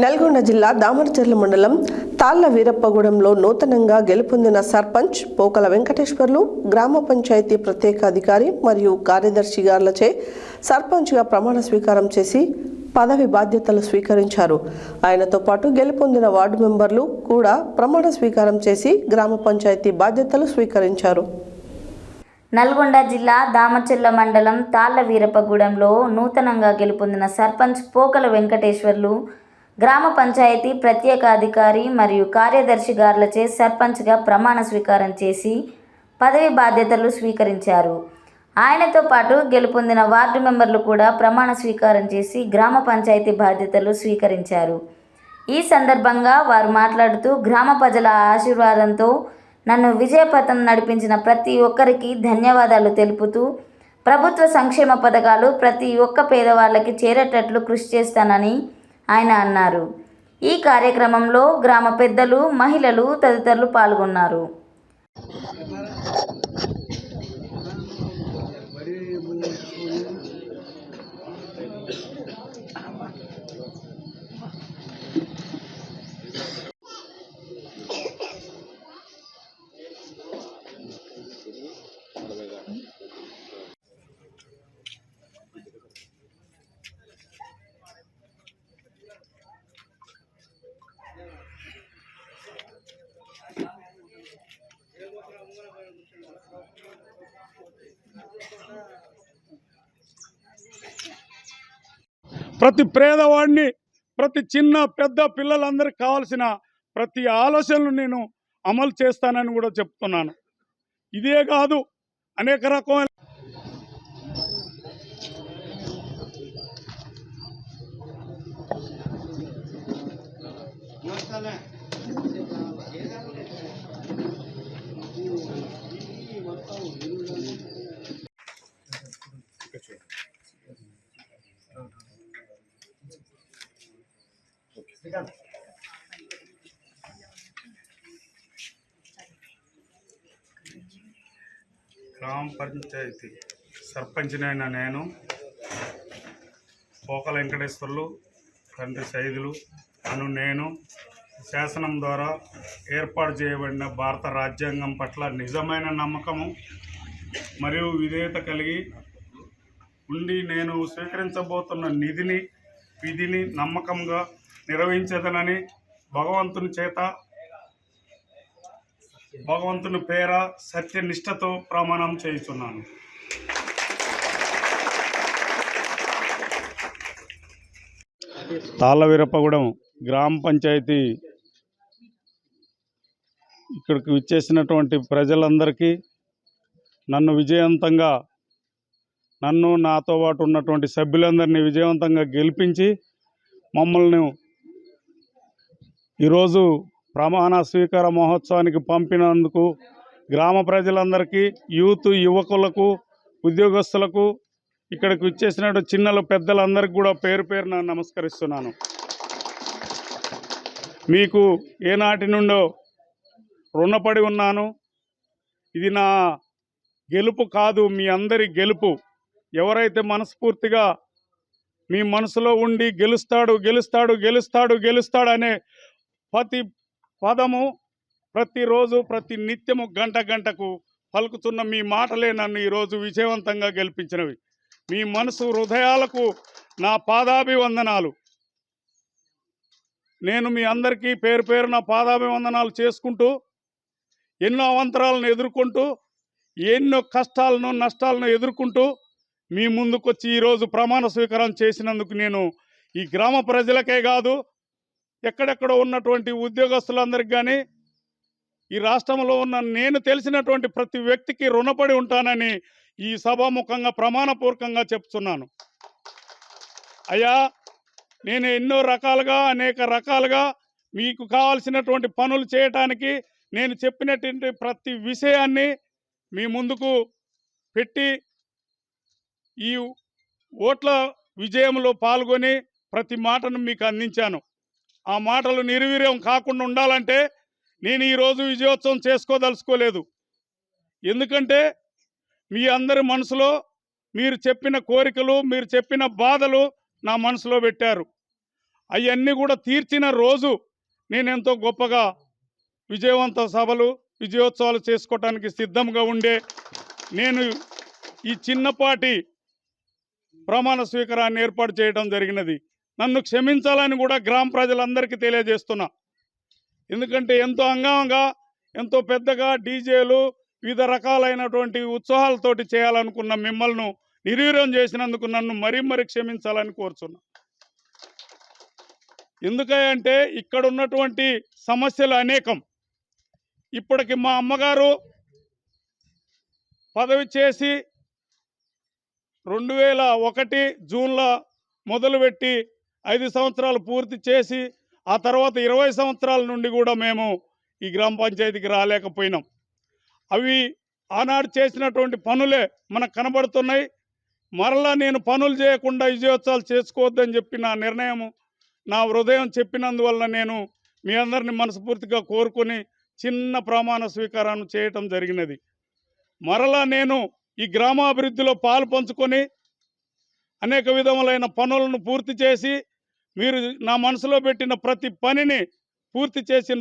నల్గొండ జిల్లా దామరచర్ల మండలం తాళ్ల వీరప్పగూడెంలో నూతనంగా గెలుపొందిన సర్పంచ్ పోకల వెంకటేశ్వర్లు గ్రామ పంచాయతీ ప్రత్యేక అధికారి మరియు కార్యదర్శి గార్లచే సర్పంచ్గా ప్రమాణ స్వీకారం చేసి పదవి బాధ్యతలు స్వీకరించారు. ఆయనతో పాటు గెలుపొందిన వార్డు మెంబర్లు కూడా ప్రమాణ స్వీకారం చేసి గ్రామ పంచాయతీ బాధ్యతలు స్వీకరించారు. నల్గొండ జిల్లా దామరచర్ల మండలం తాళ్ల వీరప్పగూడెంలో నూతనంగా గెలుపొందిన సర్పంచ్ పోకల వెంకటేశ్వర్లు గ్రామ పంచాయతీ ప్రత్యేక అధికారి మరియు కార్యదర్శి గార్లచే సర్పంచ్గా ప్రమాణ స్వీకారం చేసి పదవి బాధ్యతలు స్వీకరించారు. ఆయనతో పాటు గెలుపొందిన వార్డు మెంబర్లు కూడా ప్రమాణ స్వీకారం చేసి గ్రామ పంచాయతీ బాధ్యతలు స్వీకరించారు. ఈ సందర్భంగా వారు మాట్లాడుతూ గ్రామ ప్రజల ఆశీర్వాదంతో నన్ను విజయపథం నడిపించిన ప్రతి ఒక్కరికి ధన్యవాదాలు తెలుపుతూ ప్రభుత్వ సంక్షేమ పథకాలు ప్రతి ఒక్క పేదవాళ్ళకి చేరేటట్లు కృషి చేస్తానని ఆయన అన్నారు. ఈ కార్యక్రమంలో గ్రామ పెద్దలు, మహిళలు తదితరులు పాల్గొన్నారు. ప్రతి పేదవాడిని, ప్రతి చిన్న పెద్ద పిల్లలందరికీ కావాల్సిన ప్రతి ఆలోచనలు నేను అమలు చేస్తానని కూడా చెప్తున్నాను. ఇదే కాదు, అనేక రకమైన గ్రామ పంచాయతీ సర్పంచ్నైన నేను పోకల వెంకటేశ్వర్లు తండ్రి సైదులు అను నేను శాసనం ద్వారా ఏర్పాటు చేయబడిన భారత రాజ్యాంగం పట్ల నిజమైన నమ్మకము మరియు విధేయత కలిగి ఉండి నేను స్వీకరించబోతున్న విధిని నమ్మకంగా నిర్వహించేదనని భగవంతుని పేర సత్యనిష్టతో ప్రమాణం చేస్తున్నాను. తాళ్ల వీరప్పగూడెం గ్రామ పంచాయతీ ఇక్కడికి విచ్చేసినటువంటి ప్రజలందరికీ నన్ను నాతో పాటు ఉన్నటువంటి సభ్యులందరినీ విజయవంతంగా గెలిపించి మమ్మల్ని ఈరోజు ప్రమాణ స్వీకార మహోత్సవానికి పంపినందుకు గ్రామ ప్రజలందరికీ, యువకులకు, ఉద్యోగస్తులకు, ఇక్కడికి వచ్చేసినట్టు చిన్నలు పెద్దలందరికీ కూడా పేరు పేరున నమస్కరిస్తున్నాను. మీకు ఏనాటి నుండో రుణపడి ఉన్నాను. ఇది నా గెలుపు కాదు, మీ అందరి గెలుపు. ఎవరైతే మనస్ఫూర్తిగా మీ మనసులో ఉండి గెలుస్తాడు అనే ప్రతి పదము, ప్రతిరోజు, ప్రతి నిత్యము, గంటకు పలుకుతున్న మీ మాటలే నన్ను ఈరోజు విజయవంతంగా గెలిపించినవి. మీ మనసు హృదయాలకు నా పాదాభివందనాలు. నేను మీ అందరికీ పేరు పేరున పాదాభివందనాలు చేసుకుంటూ, ఎన్నో అవంతరాలను ఎదుర్కొంటూ, ఎన్నో కష్టాలను నష్టాలను ఎదుర్కొంటూ మీ ముందుకొచ్చి ఈరోజు ప్రమాణ స్వీకారం చేసినందుకు నేను ఈ గ్రామ ప్రజలకే కాదు, ఎక్కడెక్కడో ఉన్నటువంటి ఉద్యోగస్తులందరికీ కానీ, ఈ రాష్ట్రంలో ఉన్న నేను తెలిసినటువంటి ప్రతి వ్యక్తికి రుణపడి ఉంటానని ఈ సభాముఖంగా ప్రమాణపూర్వకంగా చెప్తున్నాను. అయ్యా, నేను అనేక రకాలుగా మీకు కావాల్సినటువంటి పనులు చేయటానికి నేను చెప్పినటువంటి ప్రతి విషయాన్ని మీ ముందుకు పెట్టి ఈ ఓట్ల విజయంలో పాల్గొని ప్రతి మాటను మీకు అందించాను. ఆ మాటలు నిర్వీర్యం కాకుండా ఉండాలంటే నేను ఈరోజు విజయోత్సవం చేసుకోదలుచుకోలేదు. ఎందుకంటే మీ అందరి మనసులో మీరు చెప్పిన కోరికలు, మీరు చెప్పిన బాధలు నా మనసులో పెట్టారు. అవన్నీ కూడా తీర్చిన రోజు నేను ఎంతో గొప్పగా విజయవంత సభలు విజయోత్సవాలు చేసుకోవటానికి సిద్ధంగా ఉండే నేను ఈ చిన్నపాటి ప్రమాణ స్వీకారాన్ని ఏర్పాటు చేయడం జరిగినది. నన్ను క్షమించాలని కూడా గ్రామ ప్రజలందరికీ తెలియజేస్తున్నా. ఎందుకంటే ఎంతో అంగంగా ఎంతో పెద్దగా డీజేలు వివిధ రకాలైనటువంటి ఉత్సాహాలతోటి చేయాలనుకున్న మిమ్మల్ని నిర్వీర్యం చేసినందుకు నన్ను మరీ క్షమించాలని కోరుచున్నా. ఎందుకంటే ఇక్కడ ఉన్నటువంటి సమస్యలు అనేకం. ఇప్పటికి మా అమ్మగారు పదవి చేసి 2001 జూన్లో మొదలుపెట్టి 5 సంవత్సరాలు పూర్తి చేసి ఆ తర్వాత 20 సంవత్సరాల నుండి కూడా మేము ఈ గ్రామ పంచాయతీకి రాలేకపోయినాం. అవి ఆనాడు చేసినటువంటి పనులే మనకు కనబడుతున్నాయి. మరలా నేను పనులు చేయకుండా విజయోత్సవాలు చేసుకోవద్దని చెప్పి నా నిర్ణయం నా హృదయం చెప్పినందువల్ల నేను మీ అందరిని మనస్ఫూర్తిగా కోరుకొని చిన్న ప్రమాణ స్వీకారాన్ని చేయటం జరిగినది. మరలా నేను ఈ గ్రామాభివృద్ధిలో పాలు పంచుకొని అనేక విధములైన పనులను పూర్తి చేసి మీరు నా మనసులో పెట్టిన ప్రతి పనిని పూర్తి చేసిన